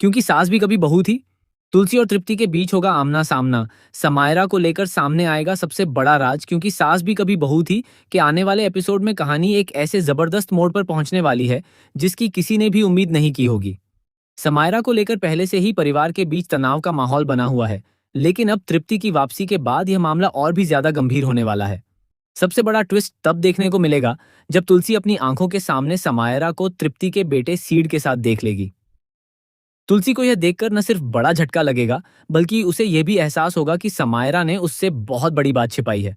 क्योंकि सास भी कभी बहू थी। तुलसी और तृप्ति के बीच होगा आमना सामना। समायरा को लेकर सामने आएगा सबसे बड़ा राज, क्योंकि सास भी कभी बहू थी कि आने वाले एपिसोड में कहानी एक ऐसे जबरदस्त मोड़ पर पहुंचने वाली है जिसकी किसी ने भी उम्मीद नहीं की होगी। समायरा को लेकर पहले से ही परिवार के बीच तनाव का माहौल बना हुआ है, लेकिन अब तृप्ति की वापसी के बाद यह मामला और भी ज्यादा गंभीर होने वाला है। सबसे बड़ा ट्विस्ट तब देखने को मिलेगा जब तुलसी अपनी आंखों के सामने समायरा को तृप्ति के बेटे सीड के साथ देख लेगी। तुलसी को यह देखकर न सिर्फ बड़ा झटका लगेगा, बल्कि उसे यह भी एहसास होगा कि समायरा ने उससे बहुत बड़ी बात छिपाई है।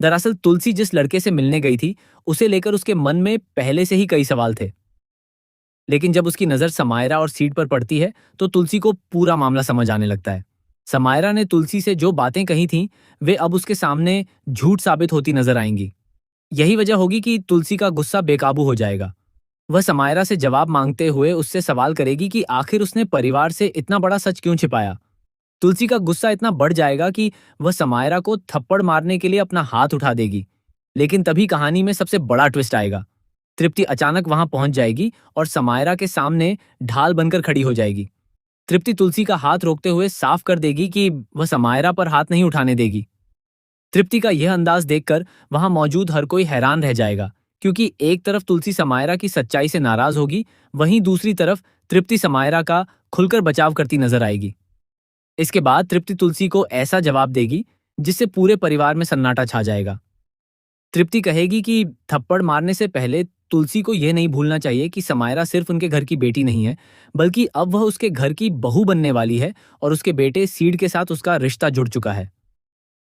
दरअसल तुलसी जिस लड़के से मिलने गई थी, उसे लेकर उसके मन में पहले से ही कई सवाल थे। लेकिन जब उसकी नजर समायरा और सीड पर पड़ती है, तो तुलसी को पूरा मामला समझ आने लगता है। समायरा ने तुलसी से जो बातें कही थीं, वे अब उसके सामने झूठ साबित होती नजर आएंगी। यही वजह होगी कि तुलसी का गुस्सा बेकाबू हो जाएगा। वह समायरा से जवाब मांगते हुए उससे सवाल करेगी कि आखिर उसने परिवार से इतना बड़ा सच क्यों छिपाया। तुलसी का गुस्सा इतना बढ़ जाएगा कि वह समायरा को थप्पड़ मारने के लिए अपना हाथ उठा देगी। लेकिन तभी कहानी में सबसे बड़ा ट्विस्ट आएगा। तृप्ति अचानक वहां पहुंच जाएगी और समायरा के सामने ढाल बनकर खड़ी हो जाएगी। तृप्ति तुलसी का हाथ रोकते हुए साफ कर देगी कि वह समायरा पर हाथ नहीं उठाने देगी। तृप्ति का यह अंदाज देखकर वहां मौजूद हर कोई हैरान रह जाएगा, क्योंकि एक तरफ तुलसी समायरा की सच्चाई से नाराज होगी, वहीं दूसरी तरफ तृप्ति समायरा का खुलकर बचाव करती नजर आएगी। इसके बाद तृप्ति तुलसी को ऐसा जवाब देगी जिससे पूरे परिवार में सन्नाटा छा जाएगा। तृप्ति कहेगी कि थप्पड़ मारने से पहले तुलसी को यह नहीं भूलना चाहिए कि समायरा सिर्फ उनके घर की बेटी नहीं है, बल्कि अब वह उसके घर की बहू बनने वाली है और उसके बेटे सीड के साथ उसका रिश्ता जुड़ चुका है।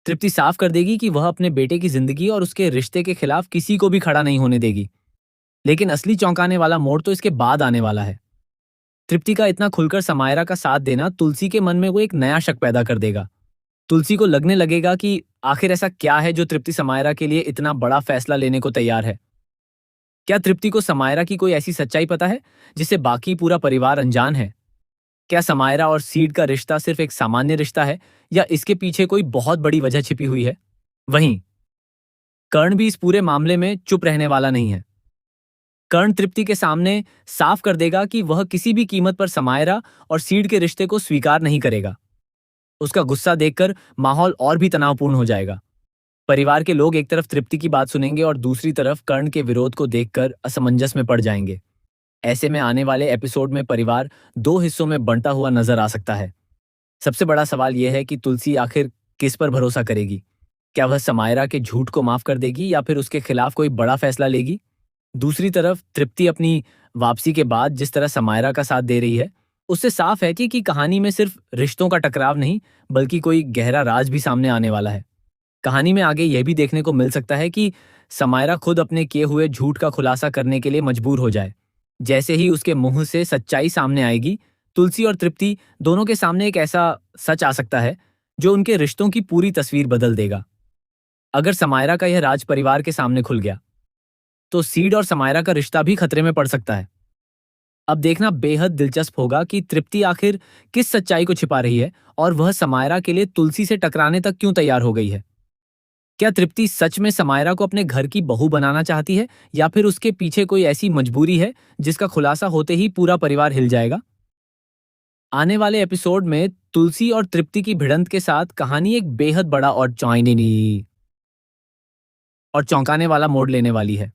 तृप्ति साफ कर देगी कि वह अपने बेटे की जिंदगी और उसके रिश्ते के खिलाफ किसी को भी खड़ा नहीं होने देगी। लेकिन असली चौंकाने वाला मोड़ तो इसके बाद आने वाला है। तृप्ति का इतना खुलकर समायरा का साथ देना तुलसी के मन में वो एक नया शक पैदा कर देगा। तुलसी को लगने लगेगा कि आखिर ऐसा क्या है जो तृप्ति समायरा के लिए इतना बड़ा फैसला लेने को तैयार है। क्या तृप्ति को समायरा की कोई ऐसी सच्चाई पता है जिससे बाकी पूरा परिवार अनजान है? क्या समायरा और सीड का रिश्ता सिर्फ एक सामान्य रिश्ता है, या इसके पीछे कोई बहुत बड़ी वजह छिपी हुई है? वहीं कर्ण भी इस पूरे मामले में चुप रहने वाला नहीं है। कर्ण तृप्ति के सामने साफ कर देगा कि वह किसी भी कीमत पर समायरा और सीड के रिश्ते को स्वीकार नहीं करेगा। उसका गुस्सा देखकर माहौल और भी तनावपूर्ण हो जाएगा। परिवार के लोग एक तरफ तृप्ति की बात सुनेंगे और दूसरी तरफ कर्ण के विरोध को देखकर असमंजस में पड़ जाएंगे। ऐसे में आने वाले एपिसोड में परिवार दो हिस्सों में बंटा हुआ नजर आ सकता है। सबसे बड़ा सवाल यह है कि तुलसी आखिर किस पर भरोसा करेगी? क्या वह समायरा के झूठ को माफ कर देगी या फिर उसके खिलाफ कोई बड़ा फैसला लेगी? दूसरी तरफ तृप्ति अपनी वापसी के बाद जिस तरह समायरा का साथ दे रही है, उससे साफ है कि कहानी में सिर्फ रिश्तों का टकराव नहीं, बल्कि कोई गहरा राज भी सामने आने वाला है। कहानी में आगे यह भी देखने को मिल सकता है कि समायरा खुद अपने किए हुए झूठ का खुलासा करने के लिए मजबूर हो जाए। जैसे ही उसके मुंह से सच्चाई सामने आएगी, तुलसी और तृप्ति दोनों के सामने एक ऐसा सच आ सकता है जो उनके रिश्तों की पूरी तस्वीर बदल देगा। अगर समायरा का यह राज परिवार के सामने खुल गया, तो सीड और समायरा का रिश्ता भी खतरे में पड़ सकता है। अब देखना बेहद दिलचस्प होगा कि तृप्ति आखिर किस सच्चाई को छिपा रही है और वह समायरा के लिए तुलसी से टकराने तक क्यों तैयार हो गई है। क्या तृप्ति सच में समायरा को अपने घर की बहू बनाना चाहती है, या फिर उसके पीछे कोई ऐसी मजबूरी है जिसका खुलासा होते ही पूरा परिवार हिल जाएगा? आने वाले एपिसोड में तुलसी और तृप्ति की भिड़ंत के साथ कहानी एक बेहद बड़ा और चौंकाने वाला मोड़ लेने वाली है।